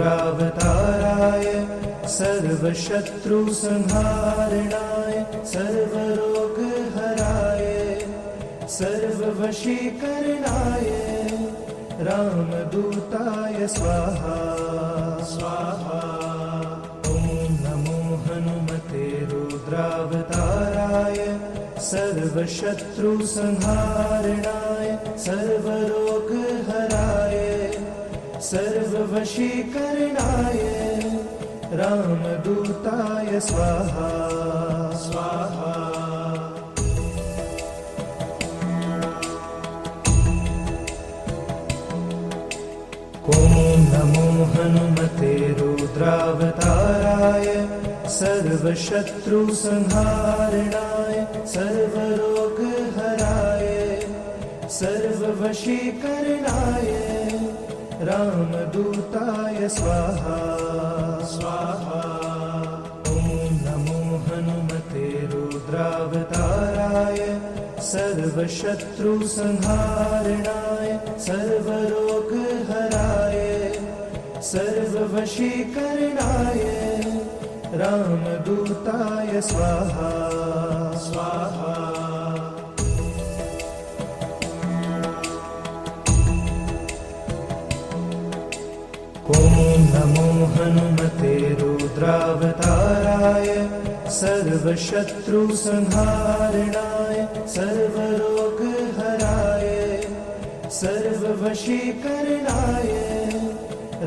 रुद्रावताराय सर्वशत्रुसंहारणाय सर्वरोगहराय सर्ववशीकरणाय रामदूताय स्वाहा स्वाहा। ॐ नमो हनुमते रुद्रावताराय सर्वशत्रुसंहारणाय सर्वरोगहराय सर्ववशीकरणाय रामदूताय स्वाहा स्वाहा। ॐ नमो हनुमते रुद्रावताराय सर्वशत्रुसंहारणाय सर्वरोगहराय सर्ववशीकरणाय रामदूताय स्वाहा स्वाहा। ॐ नमो हनुमते रुद्रावताराय सर्वशत्रुसंहारणाय सर्वरोगहराय सर्ववशीकरणाय रामदूताय स्वाहा स्वाहा। ॐ नमो हनुमते रुद्रावताराय सर्वशत्रुसंहारणाय सर्वरोगहराय सर्ववशीकरणाय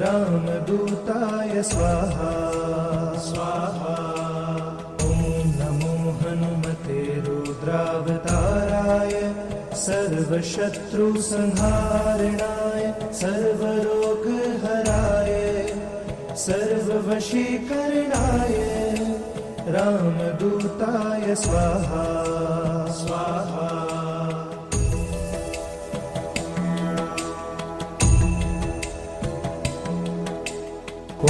रामदूताय स्वाहा स्वाहा। ॐ नमो हनुमते रुद्रावताराय सर्वशत्रुसंहारणाय सर्वरोगहराय सर्ववशीकरणाय रामदूताय स्वाहा स्वाहा। ॐ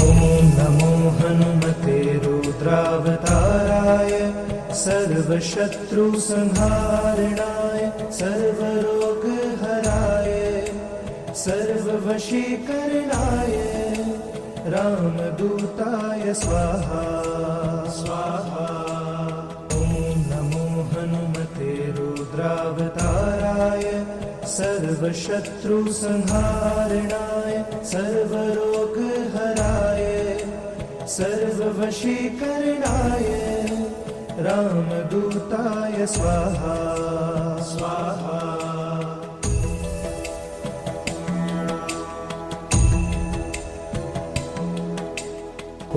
नमो हनुमते रुद्रावताराय सर्वशत्रुसंहारणाय सर्वरोगहराय सर्ववशीकरणाय रामदूताय स्वाहा स्वाहा। ॐ नमो हनुमते रुद्रावताराय सर्वशत्रुसंहारणाय सर्वरोगहराय सर्ववशीकरणाय रामदूताय स्वाहा स्वाहा।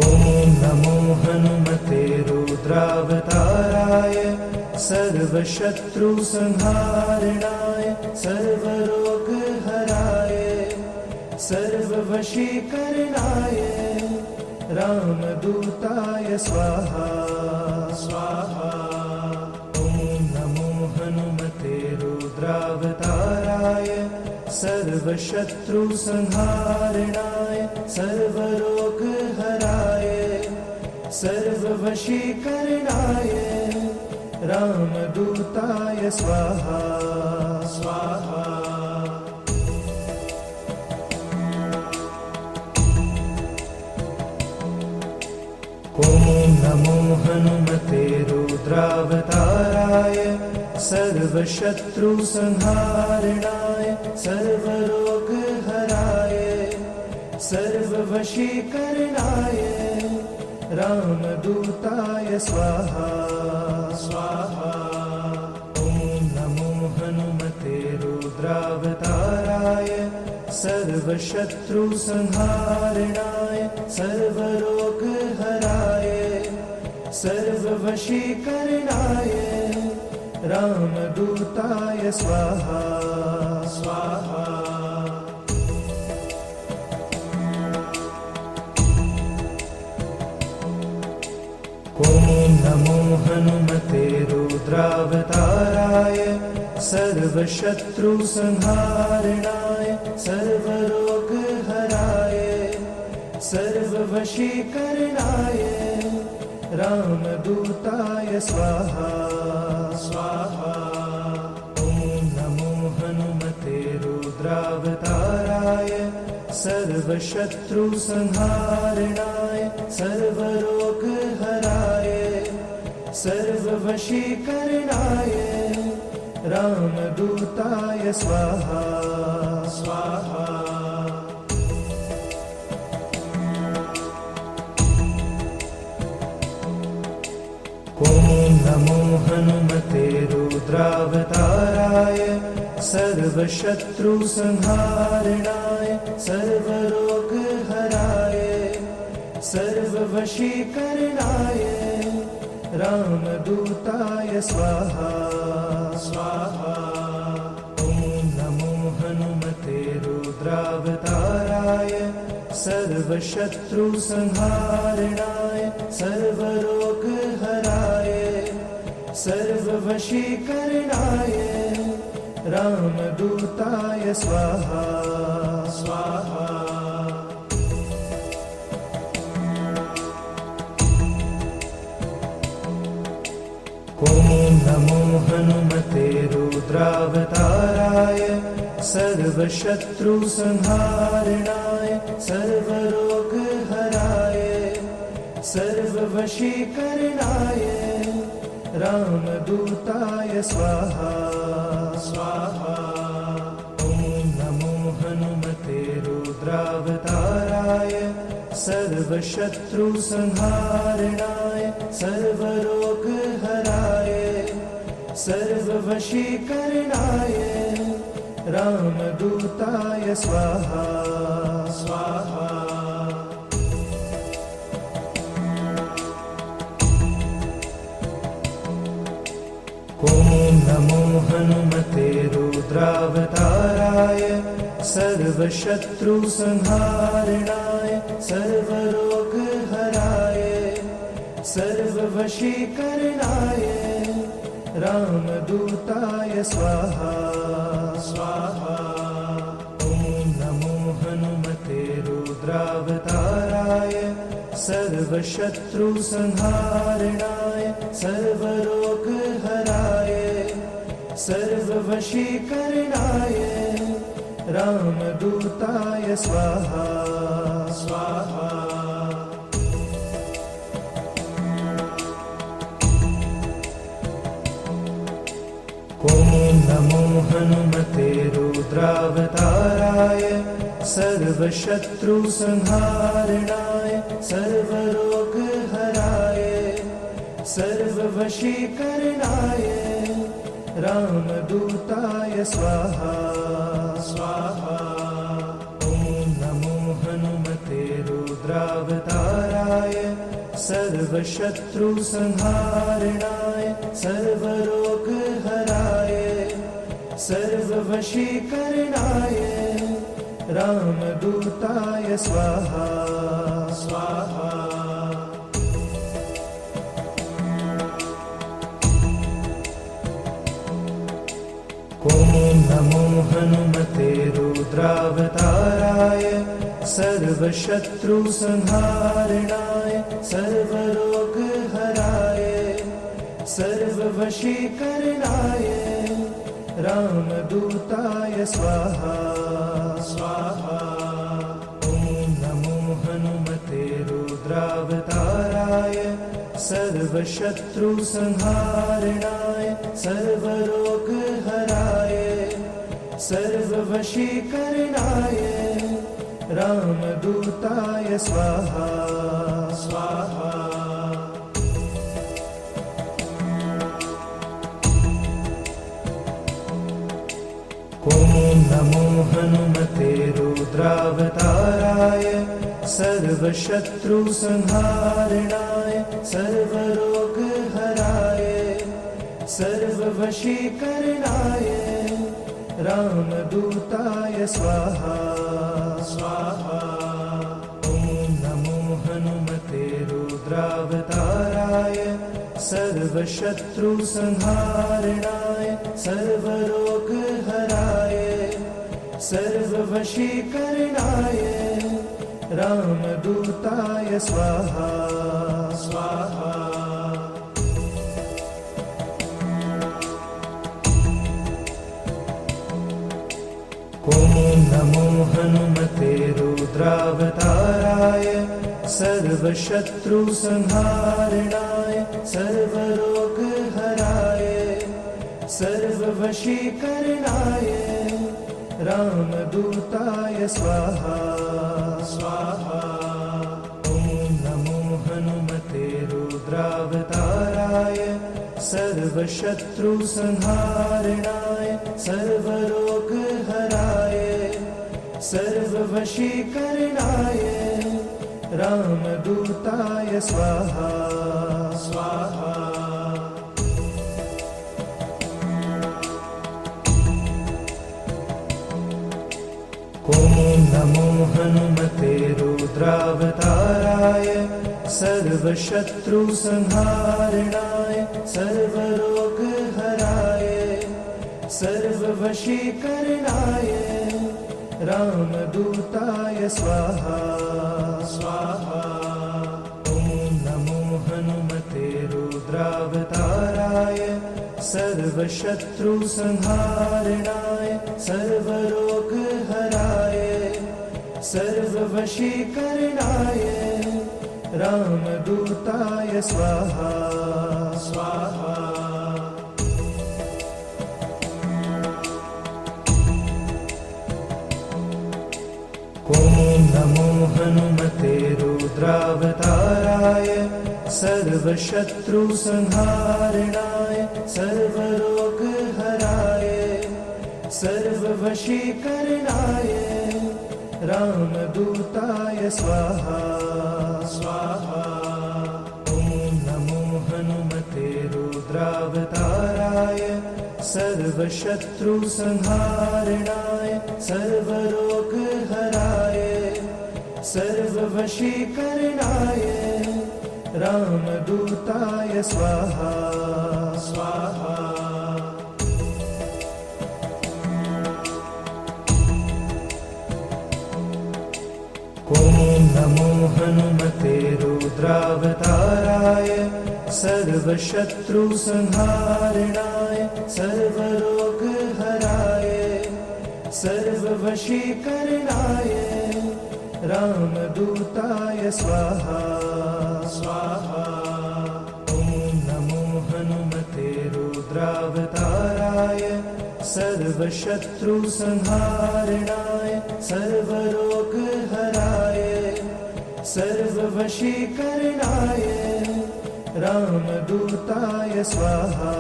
ॐ नमो हनुमते रुद्रावताराय सर्वशत्रुसंहारणाय सर्वरोगहराय सर्ववशीकरणाय रामदूताय स्वाहा स्वाहा। ॐ नमो हनुमते रुद्रावताराय सर्वशत्रुसंहारणाय सर्वरोगहराय सर्ववशीकरणाय रामदूताय स्वाहा स्वाहा। ॐ नमो हनुमते रुद्रावताराय सर्वशत्रुसंहारणाय सर्वरोगहराय सर्ववशीकरणाय रामदूताय स्वाहा स्वाहा। ॐ नमो हनुमते रुद्रावताराय सर्वशत्रुसंहारणाय सर्वरोगहराय सर्ववशीकरणाय रामदूताय स्वाहा स्वाहा। ॐ नमो हनुमते रुद्रावताराय सर्वशत्रुसंहारणाय सर्वरोगहराय सर्ववशीकरणाय रामदूताय स्वाहा स्वाहा। ॐ नमो हनुमते रुद्रावताराय सर्वशत्रुसंहारणाय सर्वरोगहराय सर्ववशीकरणाय रामदूताय स्वाहा स्वाहा। ॐ नमो हनुमते रुद्रावताराय सर्वशत्रुसंहारणाय सर्वरोगहराय सर्ववशीकरणाय रामदूताय स्वाहा स्वाहा। ॐ नमो हनुमते रुद्रावताराय सर्वशत्रुसंहारणाय सर्वरोगहराय सर्ववशीकरणाय रामदूताय स्वाहा स्वाहा। ॐ नमो हनुमते रुद्रावताराय सर्वशत्रुसंहारणाय सर्वरोगहराय सर्ववशीकरणाय रामदूताय स्वाहा स्वाहा। ॐ नमो हनुमते रुद्रावताराय सर्वशत्रुसंहारणाय सर्वरोगहराय सर्ववशीकरणाय रामदूताय स्वाहा स्वाहा। ॐ नमो हनुमते रुद्रावताराय सर्वशत्रुसंहारणाय सर्वरोगहराय सर्ववशीकरणाय रामदूताय स्वाहा स्वाहा। ॐ नमो हनुमते रुद्रावताराय सर्वशत्रुसंहारणाय सर्वरोगहराय सर्ववशीकरणाय रामदूताय स्वाहा स्वाहा। ॐ नमो हनुमते रुद्रावताराय सर्वशत्रुसंहारणाय सर्वरोगहराय सर्ववशीकरणाय रामदूताय स्वाहा स्वाहा। ॐ नमो हनुमते रुद्रावताराय सर्वशत्रुसंहारणाय सर्वरोगहराय सर्ववशीकरणाय रामदूताय स्वाहा स्वाहा। ॐ नमो हनुमते रुद्रावताराय सर्वशत्रुसंहारणाय सर्वरोगहराय सर्ववशीकरणाय रामदूताय स्वाहा स्वाहा। ॐ नमो हनुमते रुद्रावताराय सर्वशत्रुसंहारणाय सर्वरोगहराय सर्ववशीकरणाय रामदूताय स्वाहा स्वाहा। ॐ नमो हनुमते रुद्रावताराय सर्वशत्रुसंहारणाय सर्वरोगहराय सर्ववशीकरणाय रामदूताय स्वाहा स्वाहा। ॐ नमो हनुमते रुद्रावताराय सर्वशत्रुसंहारणाय सर्वरोगहराय सर्ववशीकरणाय रामदूताय स्वाहा स्वाहा। ॐ नमो हनुमते रुद्रावताराय सर्वशत्रुसंहारणाय सर्वरोगहराय सर्ववशीकरणाय रामदूताय स्वाहा स्वाहा। ॐ नमो हनुमते रुद्रावताराय सर्वशत्रुसंहारणाय सर्वरोगहराय सर्ववशीकरणाय रामदूताय स्वाहा स्वाहा। ॐ नमो हनुमते रुद्रावताराय सर्वशत्रुसंहारणाय सर्वरोगहराय सर्ववशीकरणाय रामदूताय स्वाहा स्वाहा। ॐ नमो हनुमते रुद्रावताराय सर्वशत्रुसंहारणाय सर्वरोगहराय सर्ववशीकरणाय रामदूताय स्वाहा स्वाहा। ॐ नमो हनुमते रुद्रावताराय सर्वशत्रुसंहारणाय सर्वरोगहराय सर्ववशीकरणाय रामदूताय स्वाहा स्वाहा। ॐ नमो हनुमते रुद्रावताराय सर्वशत्रुसंहारणाय सर्वरोगहराय सर्ववशीकरणाय रामदूताय स्वाहा स्वाहा। ॐ नमो हनुमते रुद्रावताराय सर्वशत्रुसंहारणाय सर्वरोगहराय सर्ववशीकरणाय रामदूताय स्वाहा स्वाहा। ॐ नमो हनुमते रुद्रावताराय सर्वशत्रुसंहारणाय सर्वरोगहराय सर्ववशीकरणाय रामदूताय स्वाहा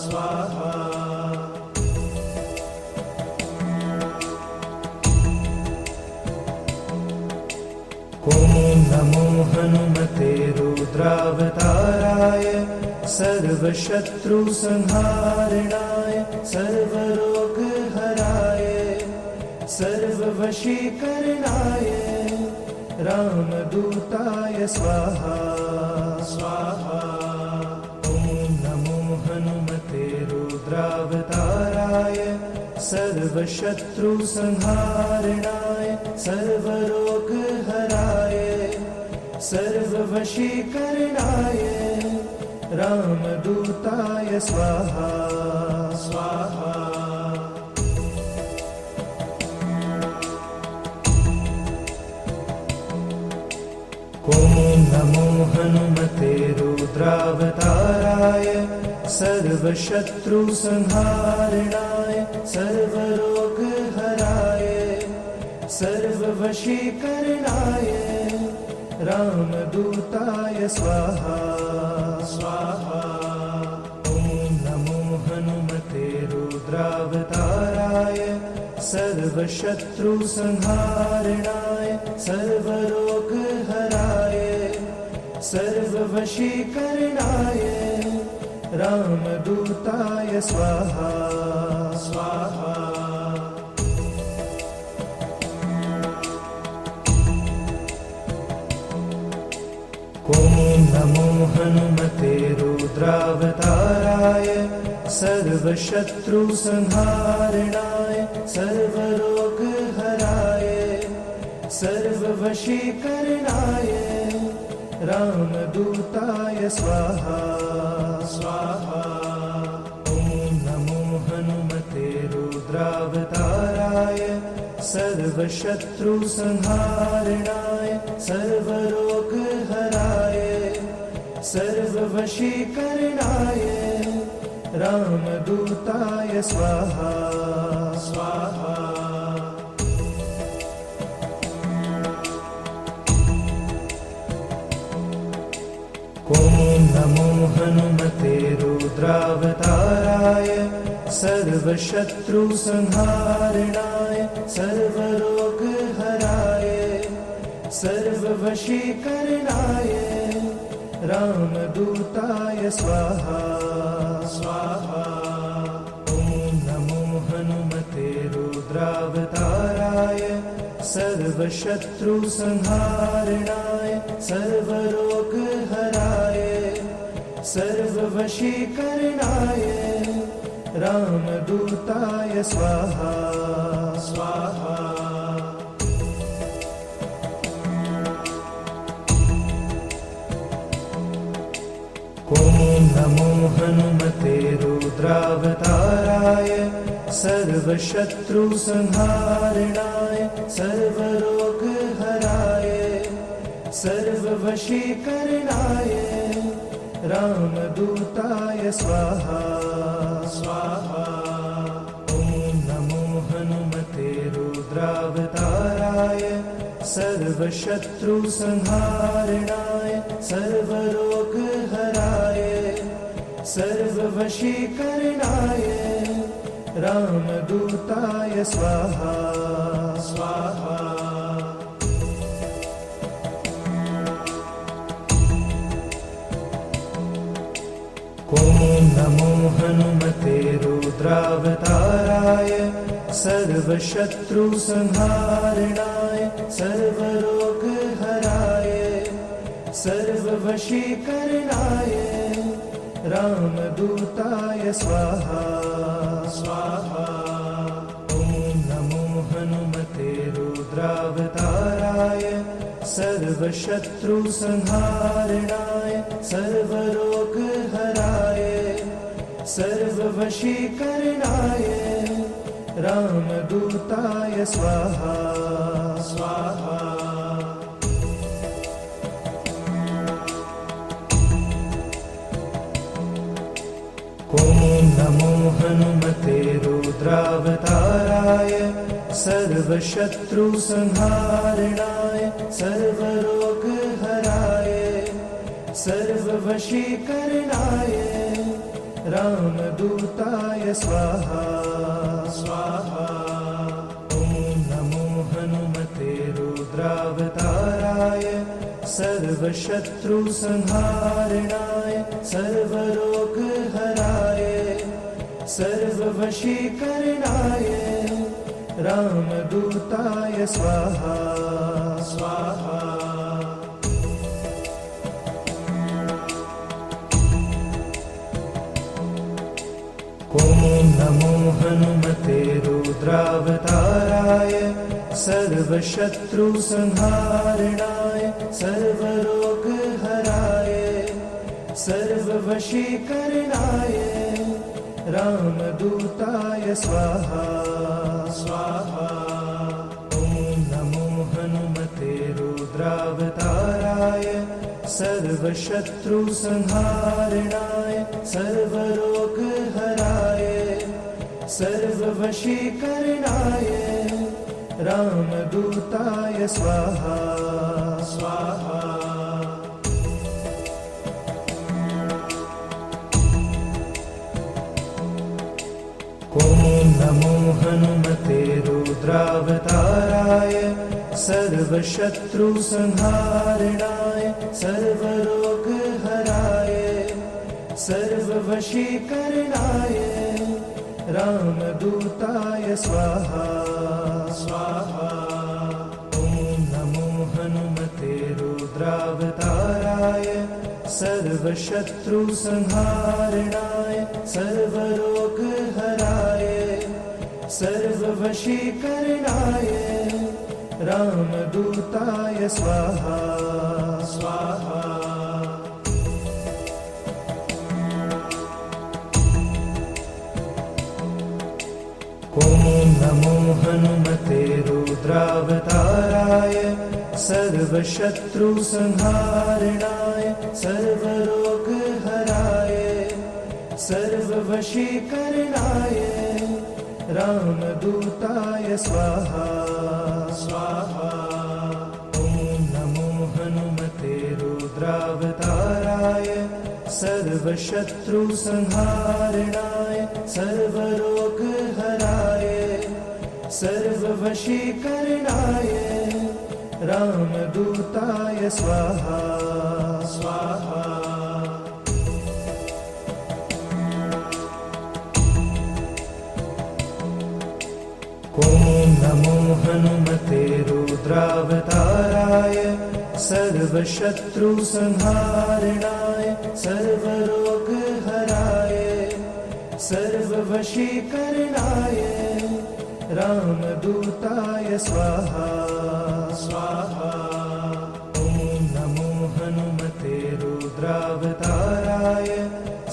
स्वाहा। ॐ नमो हनुमते रुद्रावताराय सर्वशत्रुसंहारणाय सर्वरोगहराय सर्ववशीकरणाय रामदूताय स्वाहा स्वाहा। ॐ नमो हनुमते रुद्रावताराय सर्वशत्रुसंहारणाय सर्वरोगहराय सर्ववशीकरणाय रामदूताय स्वाहा स्वाहा। ॐ नमो हनुमते रुद्रावताराय सर्वशत्रुसंहारणाय सर्वरोगहराय सर्ववशीकरणाय रामदूताय स्वाहा स्वाहा। ॐ नमो हनुमते रुद्रावताराय सर्वशत्रुसंहारणाय सर्वरोगहराय सर्ववशीकरणाय रामदूताय स्वाहा स्वाहा। ॐ नमो हनुमते रुद्रावताराय सर्वशत्रुसंहारणाय सर्वरोगहराय सर्ववशीकरणाय रामदूताय स्वाहा स्वाहा। ॐ नमो हनुमते रुद्रावताराय सर्वशत्रुसंहारणाय सर्वरोगहराय सर्ववशीकरणाय रामदूताय स्वाहा स्वाहा। ॐ नमो हनुमते रुद्रावताराय सर्वशत्रुसंहारणाय सर्वरोगहराय सर्ववशीकरणाय रामदूताय स्वाहा स्वाहा। ॐ नमो हनुमते रुद्रावताराय सर्वशत्रुसंहारणाय सर्वरोगहराय सर्ववशीकरणाय रामदूताय स्वाहा स्वाहा। ॐ नमो हनुमते रुद्रावताराय सर्वशत्रुसंहारणाय सर्वरोगहराय सर्ववशीकरणाय रामदूताय स्वाहा स्वाहा। ॐ नमो हनुमते रुद्रावताराय सर्वशत्रुसंहारणाय सर्वरोगहराय सर्ववशीकरणाय रामदूताय स्वाहा स्वाहा। ॐ नमो हनुमते रुद्रावताराय सर्वशत्रुसंहारणाय सर्वरोगहराय सर्ववशीकरणाय रामदूताय स्वाहा स्वाहा। ॐ नमो हनुमते रुद्रावताराय सर्वशत्रुसंहारणाय सर्वरोगहराय सर्ववशीकरणाय रामदूताय स्वाहा स्वाहा। ॐ नमो हनुमते रुद्रावताराय सर्वशत्रुसंहारणाय सर्वरोगहराय सर्ववशीकरणाय रामदूताय स्वाहा स्वाहा। ॐ नमो हनुमते रुद्रावताराय सर्वशत्रुसंहारणाय सर्वरोगहराय सर्ववशीकरणाय रामदूताय स्वाहा स्वाहा। ॐ नमो हनुमते रुद्रावताराय सर्वशत्रुसंहारणाय सर्वरोगहराय सर्ववशीकरणाय रामदूताय स्वाहा स्वाहा। ॐ नमो हनुमते रुद्रावताराय सर्वशत्रुसंहारणाय सर्वरोगहराय सर्ववशीकरणाय रामदूताय स्वाहा स्वाहा। ॐ नमो हनुमते रुद्रावताराय सर्वशत्रुसंहारणाय सर्वरोगहराय सर्ववशीकरणाय रामदूताय स्वाहा स्वाहा। ॐ नमो हनुमते रुद्रावताराय सर्वशत्रुसंहारणाय सर्वरोगहराय सर्ववशीकरणाय रामदूताय स्वाहा स्वाहा। ॐ नमो हनुमते रुद्रावताराय सर्वशत्रुसंहारणाय सर्वरोगहराय सर्ववशीकरणाय रामदूताय स्वाहा स्वाहा। ॐ नमो हनुमते रुद्रावताराय सर्वशत्रुसंहारणाय सर्वरोगहराय सर्ववशीकरणाय रामदूताय स्वाहा स्वाहा। ॐ नमो हनुमते रुद्रावताराय सर्वशत्रुसंहारणाय सर्वरोगहराय सर्ववशीकरणाय रामदूताय स्वाहा स्वाहा। ॐ नमो हनुमते रुद्रावताराय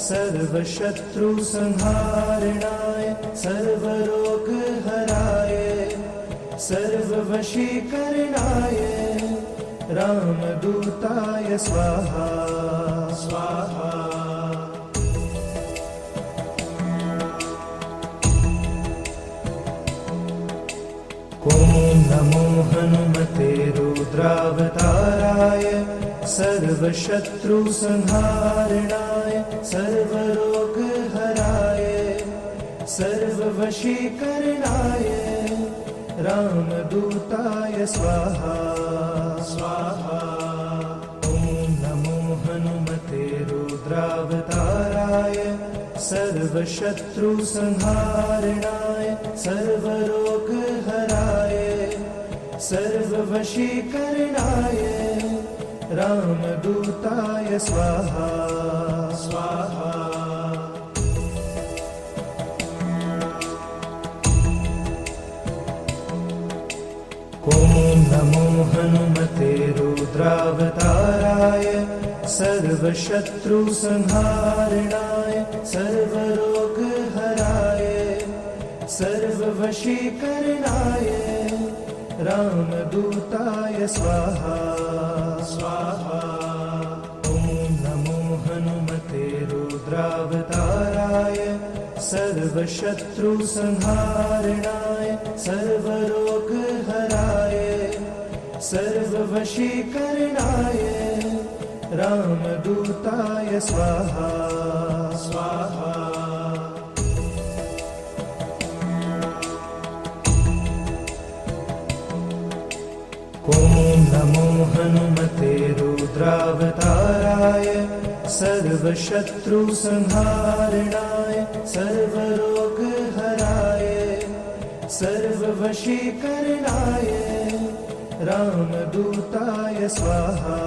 सर्वशत्रुसंहारणाय सर्वरोगहराय सर्ववशीकरणाय रामदूताय स्वाहा स्वाहा। ॐ नमो हनुमते रुद्रावताराय सर्वशत्रुसंहारणाय सर्वरोगहराय सर्ववशीकरणाय रामदूताय स्वाहा स्वाहा। ॐ नमो हनुमते रुद्रावताराय सर्वशत्रुसंहारणाय सर्वरोगहराय सर्ववशीकरणाय रामदूताय स्वाहा स्वाहा। ॐ नमो हनुमते रुद्रावताराय सर्वशत्रुसंहारणाय सर्वरोगहराय सर्ववशीकरणाय रामदूताय स्वाहा स्वाहा। ॐ नमो हनुमते रुद्रावताराय सर्वशत्रुसंहारणाय सर्वरोगहराय सर्ववशीकरणाय रामदूताय स्वाहा स्वाहा। ॐ नमो हनुमते रुद्रावताराय सर्वशत्रुसंहारणाय सर्वरोगहराय सर्ववशीकरणाय रामदूताय स्वाहा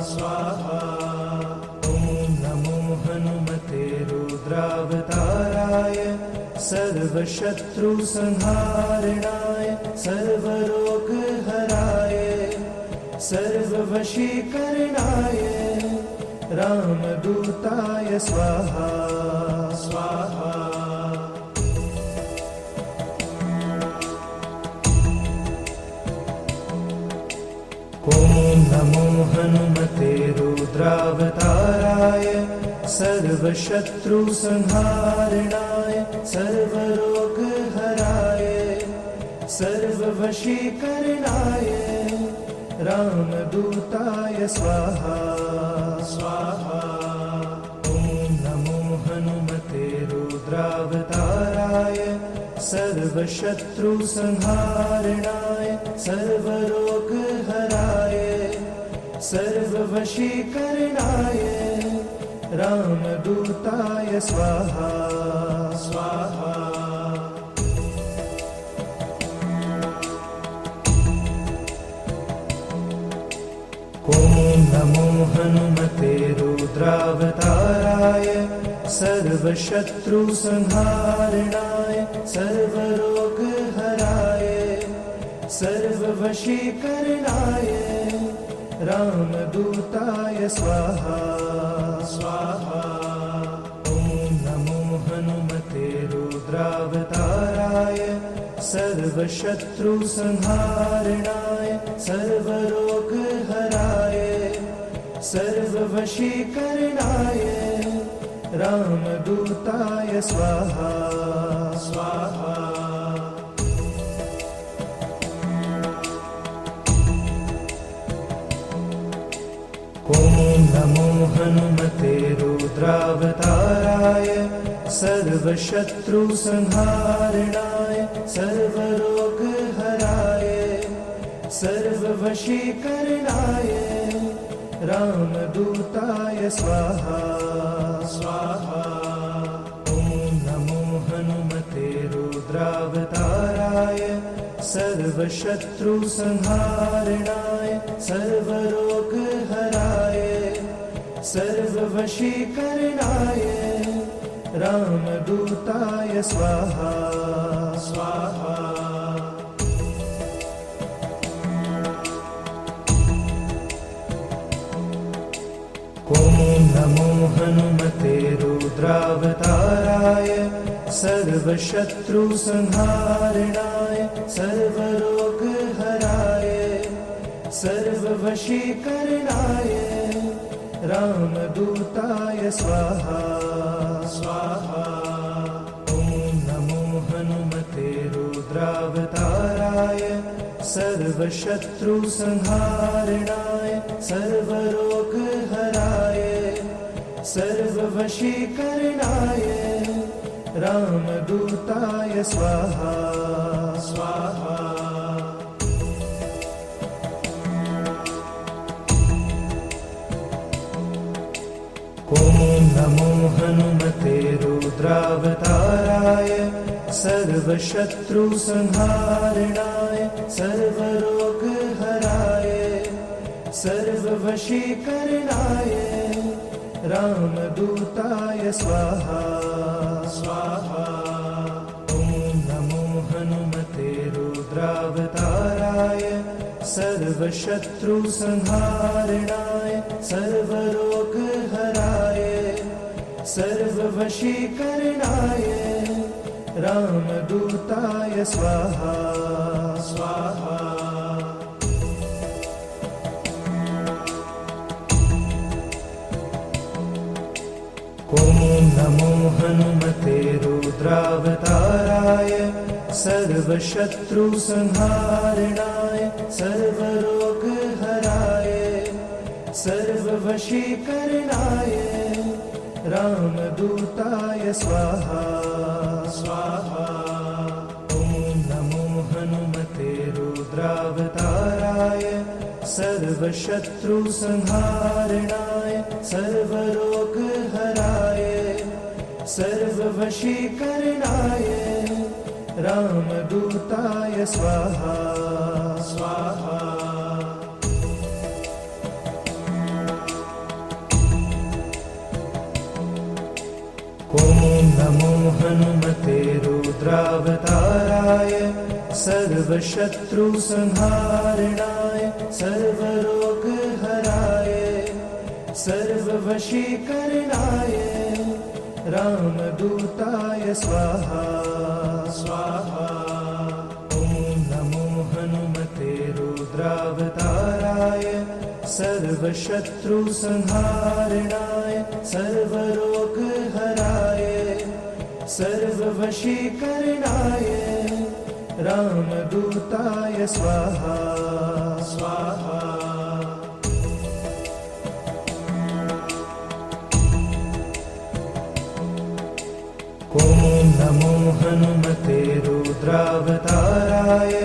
स्वाहा। ॐ नमो हनुमते रुद्रावताराय सर्वशत्रुसंहारणाय सर्वरोगहराय सर्ववशीकरणाय रामदूताय स्वाहा स्वाहा। ॐ नमो हनुमते रुद्रावताराय सर्वशत्रुसंहारणाय सर्वरोगहराय सर्ववशीकरणाय रामदूताय स्वाहा स्वाहा। ॐ नमो हनुमते रुद्रावताराय सर्वशत्रुसंहारणाय सर्वरोगहराय सर्ववशीकरणाय रामदूताय स्वाहा स्वाहा। ॐ नमो हनुमते रुद्रावताराय सर्वशत्रुसंहारणाय सर्वरोगहराय सर्ववशीकरणाय रामदूताय स्वाहा स्वाहा। ॐ नमो हनुमते रुद्रावताराय सर्वशत्रुसंहारणाय सर्वरोगहराय सर्ववशीकरणाय रामदूताय स्वाहा स्वाहा। ॐ नमो हनुमते रुद्रावताराय सर्वशत्रुसंहारणाय सर्वरोगहराय सर्ववशीकरणाय रामदूताय स्वाहा स्वाहा। ॐ नमो हनुमते रुद्रावताराय सर्वशत्रुसंहारणाय सर्वरोगहराय सर्ववशीकरणाय रामदूताय स्वाहा स्वाहा। ॐ नमो हनुमते रुद्रावताराय सर्वशत्रुसंहारणाय सर्वरोगहराय सर्ववशीकरणाय रामदूताय स्वाहा स्वाहा। ॐ नमो हनुमते रुद्रावताराय सर्वशत्रुसंहारणाय सर्वरोगहराय सर्ववशीकरणाय रामदूताय स्वाहा स्वाहा। ॐ नमो हनुमते रुद्रावताराय सर्वशत्रुसंहारणाय सर्वरोगहराय सर्ववशीकरणाय रामदूताय स्वाहा स्वाहा। ॐ नमो हनुमते रुद्रावताराय सर्वशत्रुसंहारणाय सर्वरोगहराय सर्ववशीकरणाय रामदूताय स्वाहा स्वाहा। ॐ नमो हनुमते रुद्रावताराय सर्वशत्रुसंहारणाय सर्वरोगहराय सर्ववशीकरणाय रामदूताय स्वाहा स्वाहा। ॐ नमो हनुमते रुद्रावताराय सर्वशत्रुसंहारणाय सर्वरोगहराय सर्ववशीकरणाय रामदूताय स्वाहा स्वाहा। ॐ नमो हनुमते रुद्रावताराय सर्वशत्रुसंहारणाय सर्वरोगहराय सर्ववशीकरणाय रामदूताय स्वाहा स्वाहा। ॐ नमो हनुमते रुद्रावताराय सर्वशत्रुसंहारणाय सर्वरोगहराय सर्ववशीकरणाय रामदूताय स्वाहा स्वाहा। ॐ नमो हनुमते रुद्रावताराय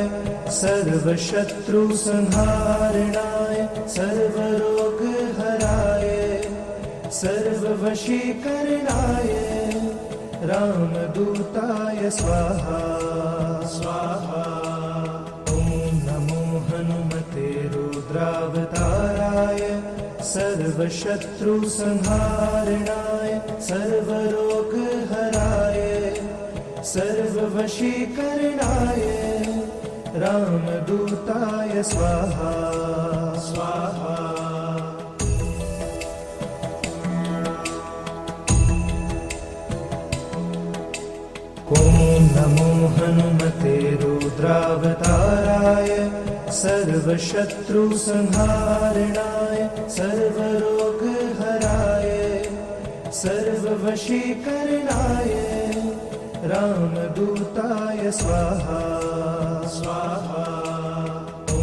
सर्वशत्रुसंहारणाय सर्वरोगहराय सर्ववशीकरणाय रामदूताय स्वाहा स्वाहा। ॐ नमो हनुमते रुद्रावताराय सर्वशत्रुसंहारणाय सर्वरोगहराय सर्ववशीकरणाय रामदूताय स्वाहा स्वाहा। ॐ नमो हनुमते रुद्रावताराय सर्वशत्रुसंहारणाय सर्वरोगहराय सर्ववशीकरणाय रामदूताय स्वाहा स्वाहा। ॐ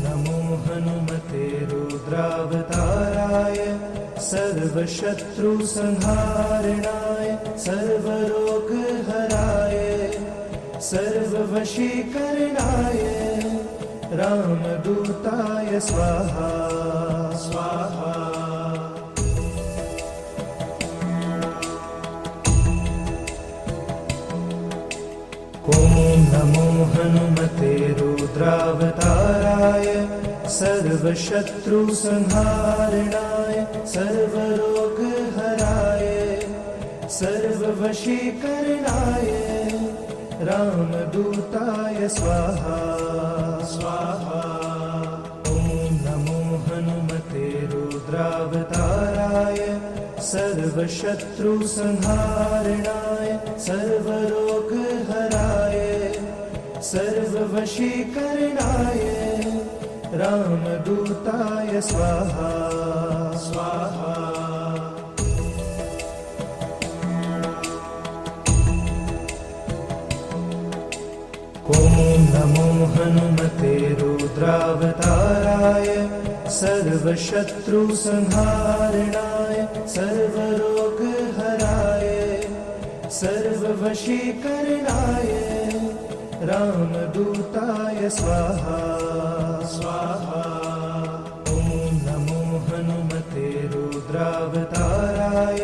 नमो हनुमते रुद्रावताराय सर्वशत्रुसंहारणाय सर्वरोगहराय सर्ववशीकरणाय रामदूताय स्वाहा स्वाहा। ॐ नमो हनुमते रुद्रावताराय सर्वशत्रुसंहारणाय सर्वरोगहराय सर्ववशीकरणाय रामदूताय स्वाहा स्वाहा। ॐ नमो हनुमते रुद्रावताराय सर्वशत्रुसंहारणाय सर्वरोगहराय सर्ववशीकरणाय रामदूताय स्वाहा स्वाहा। ॐ नमो हनुमते रुद्रावताराय सर्वशत्रुसंहारणाय सर्वरोगहराय सर्ववशीकरणाय रामदूताय स्वाहा स्वाहा। ॐ नमो हनुमते रुद्रावताराय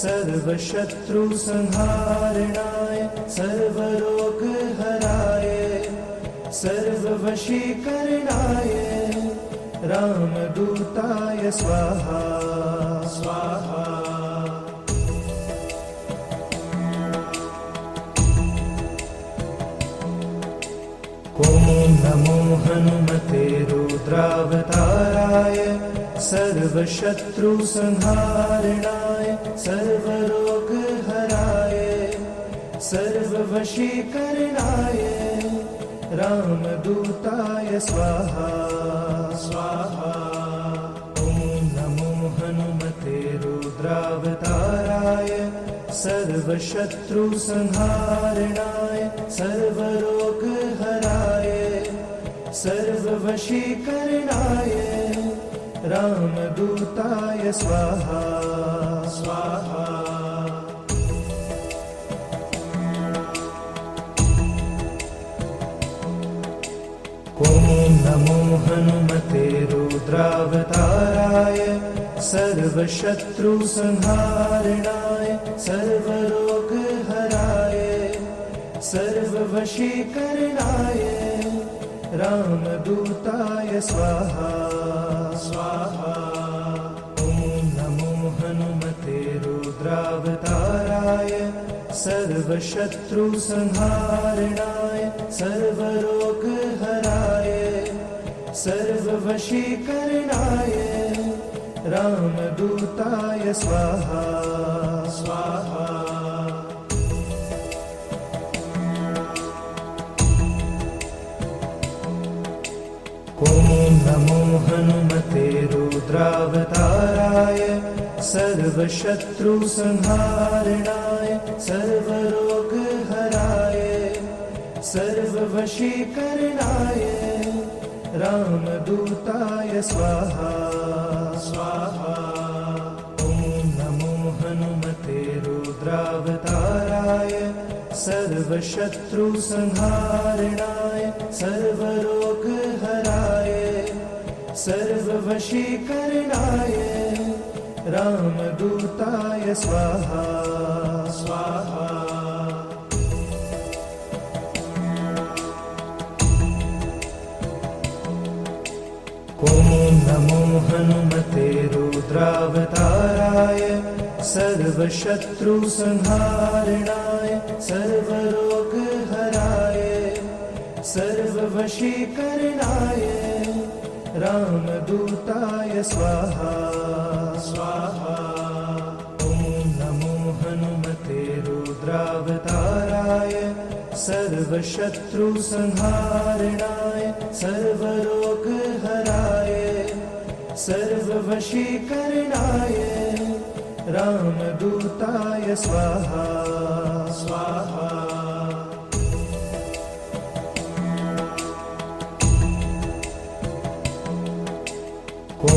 सर्वशत्रुसंहारणाय सर्वरोगहराय सर्ववशीकरणाय रामदूताय स्वाहा स्वाहा। ॐ नमो हनुमते रुद्रावताराय सर्वशत्रुसंहारणाय सर्वरोगहराय सर्ववशीकरणाय रामदूताय स्वाहा स्वाहा। ॐ नमो हनुमते रुद्रावताराय सर्वशत्रुसंहारणाय सर्वरोगहराय सर्ववशीकरणाय रामदूताय स्वाहा स्वाहा। ॐ नमो हनुमते रुद्रावताराय सर्वशत्रुसंहारणाय सर्वरोगहराय सर्ववशीकरणाय रामदूताय स्वाहा स्वाहा। ॐ नमो हनुमते रुद्रावताराय सर्वशत्रुसंहारणाय सर्वरोगहराय सर्ववशीकरणाय रामदूताय स्वाहा स्वाहा। ॐ नमो हनुमते रुद्रावताराय सर्वशत्रुसंहारणाय सर्वरोगहराय सर्ववशीकरणाय रामदूताय स्वाहा स्वाहा। ॐ नमो हनुमते रुद्रावताराय सर्वशत्रुसंहारणाय सर्वरोगहराय सर्ववशीकरणाय रामदूताय स्वाहा स्वाहा। ॐ नमो हनुमते रुद्रावताराय सर्वशत्रुसंहारणाय सर्वरोगहराय सर्ववशीकरणाय रामदूताय स्वाहा स्वाहा। ॐ नमो हनुमते रुद्रावताराय सर्वशत्रुसंहारणाय सर्वरोगहराय सर्ववशीकरणाय रामदूताय स्वाहा स्वाहा। ॐ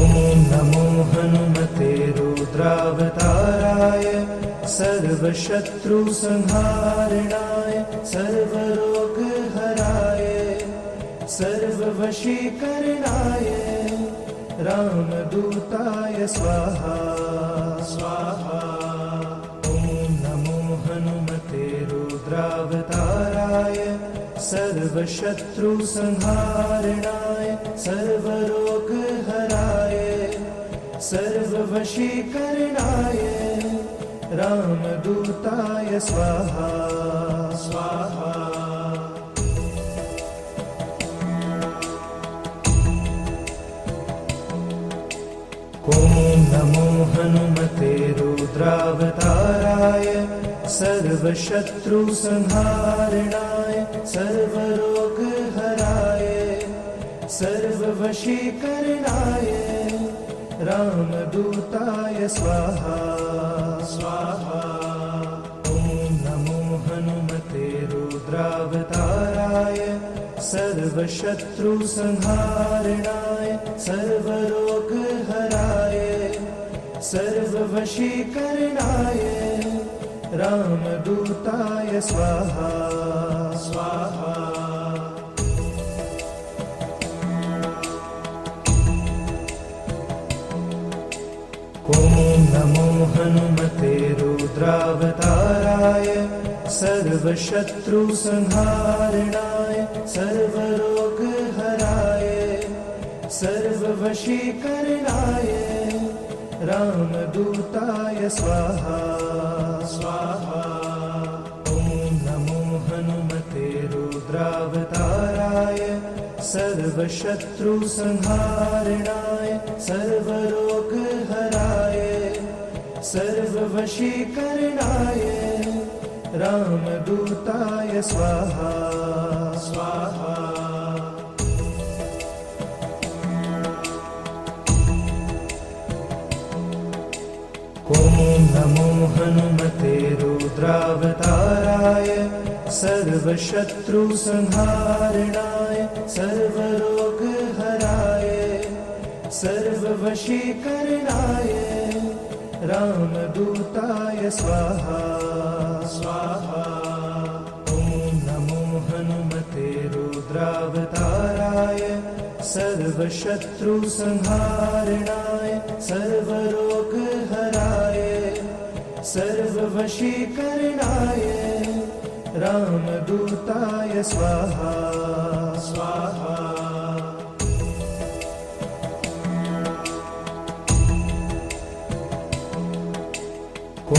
नमो हनुमते रुद्रावताराय सर्वशत्रुसंहारणाय सर्वरोगहराय सर्ववशीकरणाय रामदूताय स्वाहा स्वाहा। ॐ नमो हनुमते रुद्रावताराय सर्वशत्रुसंहारणाय सर्वरोगहराय सर्ववशीकरणाय रामदूताय स्वाहा स्वाहा। ॐ नमो हनुमते रुद्रावताराय सर्वशत्रुसंहारणाय सर्वरोगहराय सर्ववशीकरणाय रामदूताय स्वाहा स्वाहा। ॐ नमो हनुमते रुद्रावताराय सर्वशत्रुसंहारणाय सर्वरोगहराय सर्ववशीकरणाय रामदूताय स्वाहा स्वाहा। ॐ नमो हनुमते रुद्रावताराय सर्वशत्रुसंहारणाय सर्वरोगहराय सर्ववशीकरणाय रामदूताय स्वाहा स्वाहा। ॐ नमो हनुमते रुद्रावताराय सर्वशत्रुसंहारणाय सर्वरोगहराय सर्ववशीकरणाय रामदूताय स्वाहा स्वाहा। ॐ नमो हनुमते रुद्रावताराय सर्वशत्रुसंहारणाय सर्वरोगहराय सर्ववशीकरणाय रामदूताय स्वाहा स्वाहा। ॐ नमो हनुमते रुद्रावताराय सर्वशत्रुसंहारणाय सर्वरोगहराय सर्ववशीकरणाय रामदूताय स्वाहा स्वाहा। ॐ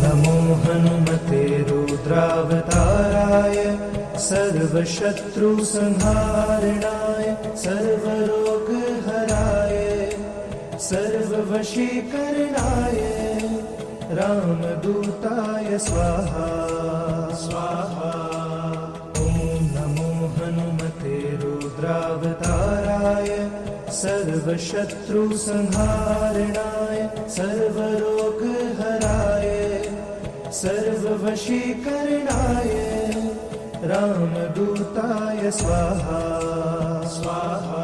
नमो हनुमते रुद्रावताराय सर्वशत्रुसंहारणाय सर्वरोगहराय सर्ववशीकरणाय रामदूताय स्वाहा स्वाहा। ॐ नमो हनुमते रुद्रावताराय सर्वशत्रुसंहारणाय सर्वरोगहराय सर्ववशीकरणाय रामदूताय स्वाहा स्वाहा।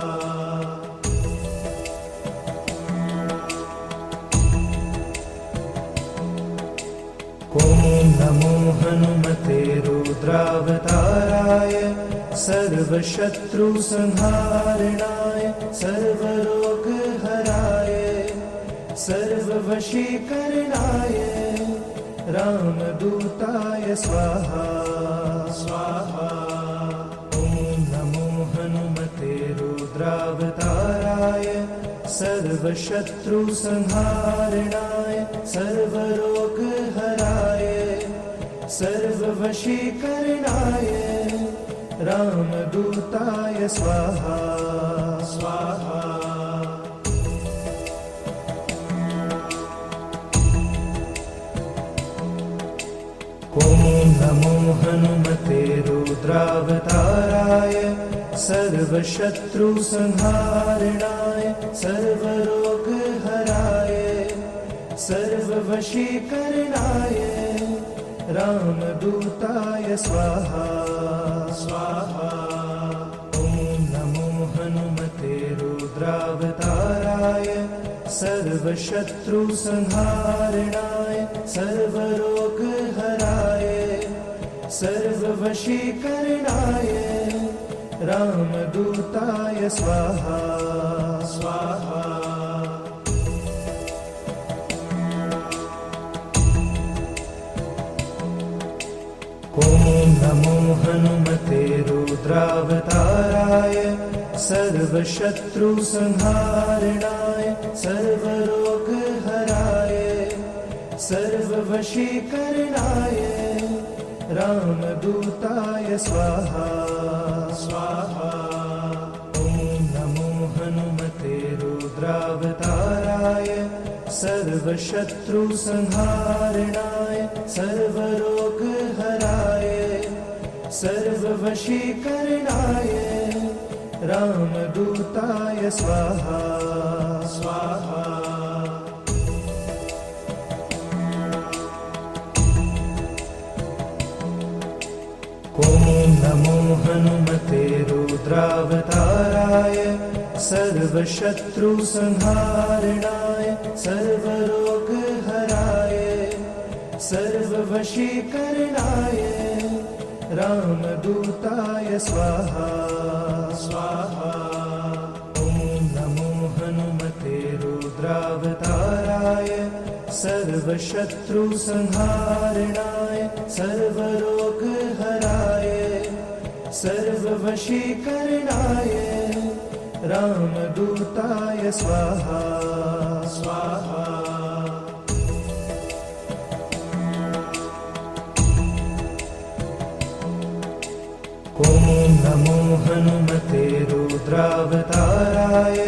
ॐ नमो हनुमते रुद्रावताराय सर्वशत्रुसंहारणाय सर्वरोगहराय सर्ववशीकरणाय रामदूताय स्वाहा स्वाहा। ॐ नमो हनुमते रुद्रावताराय सर्वशत्रुसंहारणाय सर्वरोगहराय सर्ववशीकरणाय रामदूताय स्वाहा स्वाहा। ॐ ॐ नमो हनुमते रुद्रावताराय सर्वशत्रुसंहारिणाय सर्वरोगहराय सर्ववशीकरणाय रामदूताय स्वाहा स्वाहा। ॐ नमो हनुमते रुद्रावताराय सर्वशत्रुसंहारिणाय सर्वरोगहराय सर्ववशीकरणाय रामदूताय स्वाहा स्वाहा। ॐ नमो हनुमते रुद्रावताराय सर्वशत्रुसंहारिणाय सर्वरोगहराय सर्ववशीकरणाय रामदूताय स्वाहा स्वाहा। ॐ नमो हनुमते रुद्रावताराय सर्वशत्रुसंहारिणाय सर्वरोगहराय सर्ववशीकरणाय रामदूताय स्वाहा स्वाहा। ॐ नमो हनुमते रुद्रावताराय सर्वशत्रुसंहारिणाय सर्वरोगहराय सर्ववशीकरणाय रामदूताय स्वाहा स्वाहा। ॐ नमो हनुमते रुद्रावताराय सर्वशत्रुसंहारिणाय सर्वरोगहराय सर्ववशीकरणाय रामदूताय स्वाहा स्वाहा। ॐ नमो हनुमते रुद्रावताराय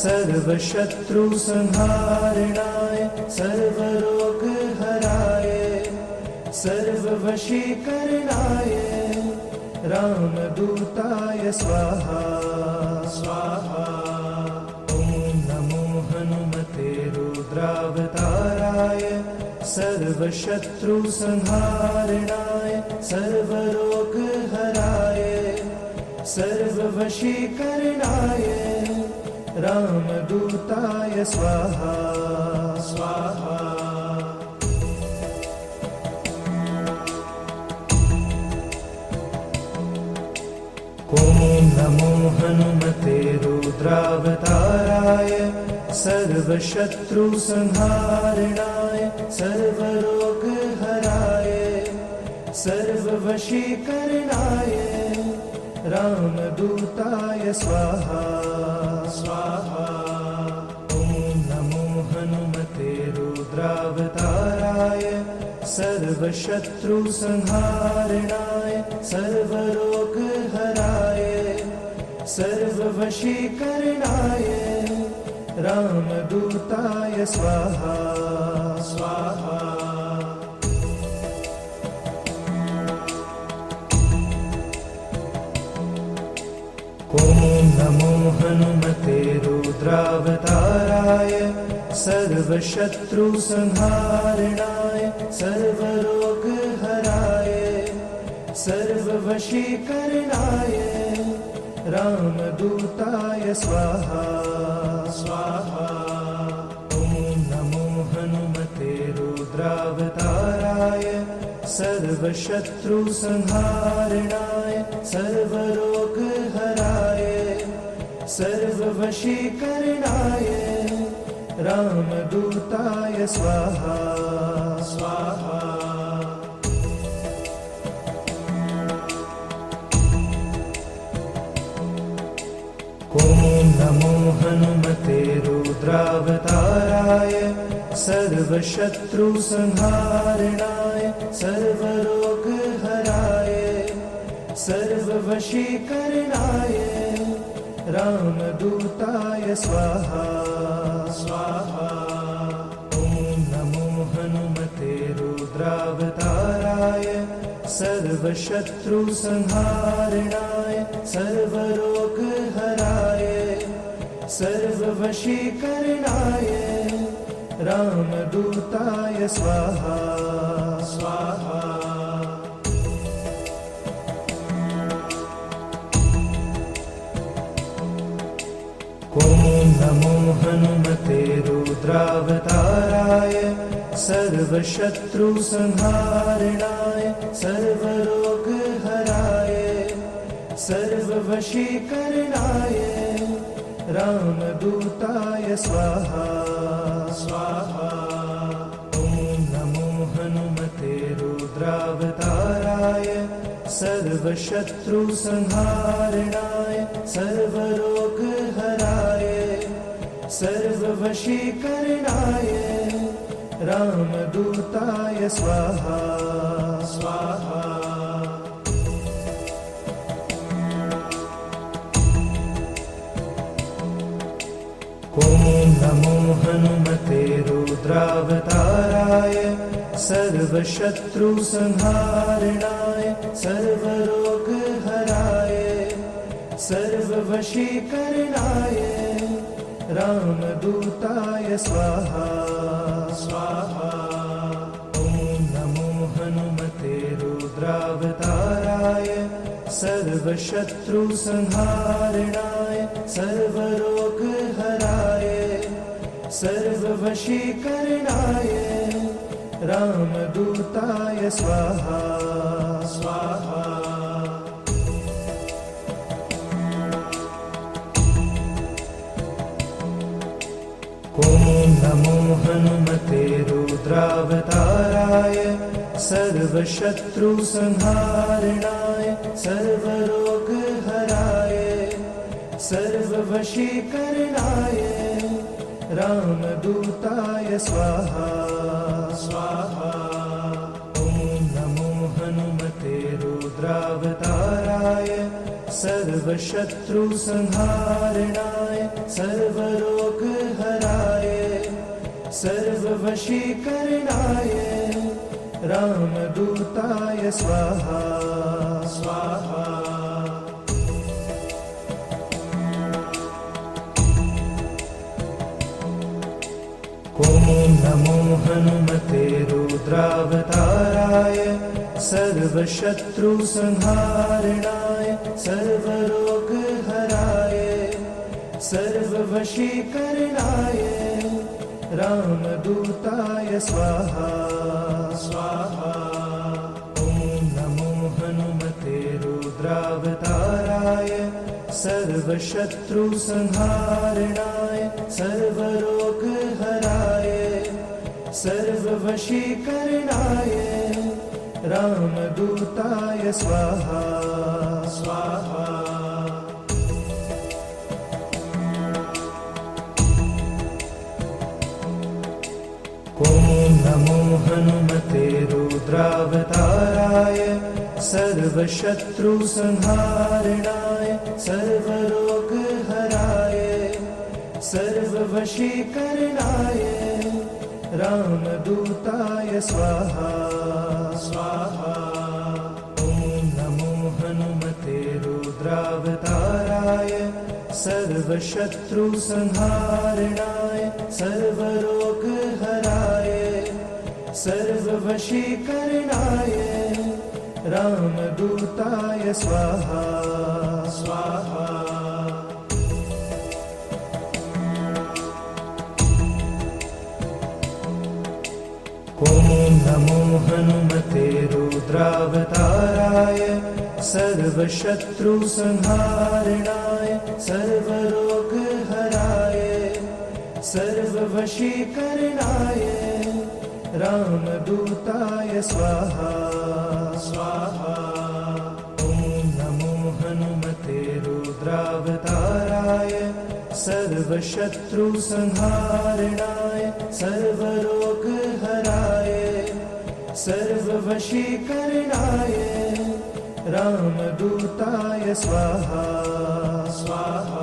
सर्वशत्रुसंहारिणाय सर्वरोगहराय सर्ववशीकरणाय रामदूताय स्वाहा स्वाहा। ॐ नमो हनुमते रुद्रावताराय सर्वशत्रुसंहारिणाय सर्वरोगहराय सर्ववशीकरणाय रामदूताय स्वाहा स्वाहा। ॐ नमो हनुमते रुद्रावताराय सर्वशत्रुसंहारिणाय सर्वरोगहराय सर्ववशीकरणाय रामदूताय स्वाहा स्वाहा। ॐ नमो हनुमते रुद्रावताराय सर्वशत्रुसंहारिणाय सर्वरोगहराय सर्ववशीकरणाय रामदूताय स्वाहा स्वाहा। ॐ नमो हनुमते रुद्रावताराय सर्वशत्रुसंहारिणाय सर्वरोगहराय सर्ववशीकरणाय रामदूताय स्वाहा स्वाहा। ॐ नमो हनुमते रुद्रावताराय सर्वशत्रुसंहारिणाय सर्वरोगहराय सर्ववशीकरणाय रामदूताय स्वाहा स्वाहा। ॐ नमो हनुमते रुद्रावताराय सर्वशत्रुसंहारिणाय सर्वरोगहराय सर्ववशीकरणाय रामदूताय स्वाहा स्वाहा। ॐ नमो हनुमते रुद्रावताराय सर्वशत्रुसंहारणाय सर्वरोगहराय सर्ववशीकरणाय रामदूताय स्वाहा स्वाहा। ॐ नमो हनुमते रुद्रावताराय सर्वशत्रुसंहारणाय सर्वरोगहराय सर्ववशीकरणाय रामदूताय स्वाहा स्वाहा। ॐ नमो हनुमते रुद्रावताराय सर्वशत्रुसंहारणाय सर्वरोगहराय सर्ववशीकरणाय रामदूताय स्वाहा स्वाहा। ॐ नमो हनुमते रुद्रावताराय सर्वशत्रुसंहारणाय सर्वरोगहराय सर्ववशीकरणाय रामदूताय स्वाहा स्वाहा। ॐ नमो हनुमते रुद्रावताराय सर्वशत्रुसंहारणाय सर्वरोगहराय सर्ववशीकरणाय रामदूताय स्वाहा स्वाहा। ॐ नमो हनुमते रुद्रावताराय सर्वशत्रुसंहारणाय सर्वरोगहराय सर्ववशीकरणाय रामदूताय स्वाहा स्वाहा। ॐ नमो हनुमते रुद्रावताराय सर्वशत्रुसंहारणाय सर्वरोगहराय सर्ववशीकरणाय रामदूताय स्वाहा स्वाहा। ॐ नमो हनुमते रुद्रावताराय सर्वशत्रुसंहारणाय सर्वरोगहराय सर्ववशीकरणाय रामदूताय स्वाहा स्वाहा। ॐ नमो हनुमते रुद्रावताराय सर्वशत्रुसंहारणाय सर्वरोगहराय सर्ववशीकरणाय रामदूताय स्वाहा स्वाहा। ॐ नमो हनुमते रुद्रावताराय सर्वशत्रुसंहारणाय सर्वरोगहराय सर्ववशीकरणाय रामदूताय स्वाहा स्वाहा। ॐ नमो हनुमते रुद्रावताराय सर्वशत्रुसंहारणाय सर्वरोगहराय सर्ववशीकरणाय रामदूताय स्वाहा स्वाहा। ॐ नमो हनुमते रुद्रावताराय सर्वशत्रुसंहारणाय सर्वरोगहराय सर्ववशीकरणाय रामदूताय स्वाहा स्वाहा। ॐ नमो हनुमते रुद्रावताराय सर्वशत्रुसंहारणाय सर्वरोगहराय सर्ववशीकरणाय रामदूताय स्वाहा स्वाहा।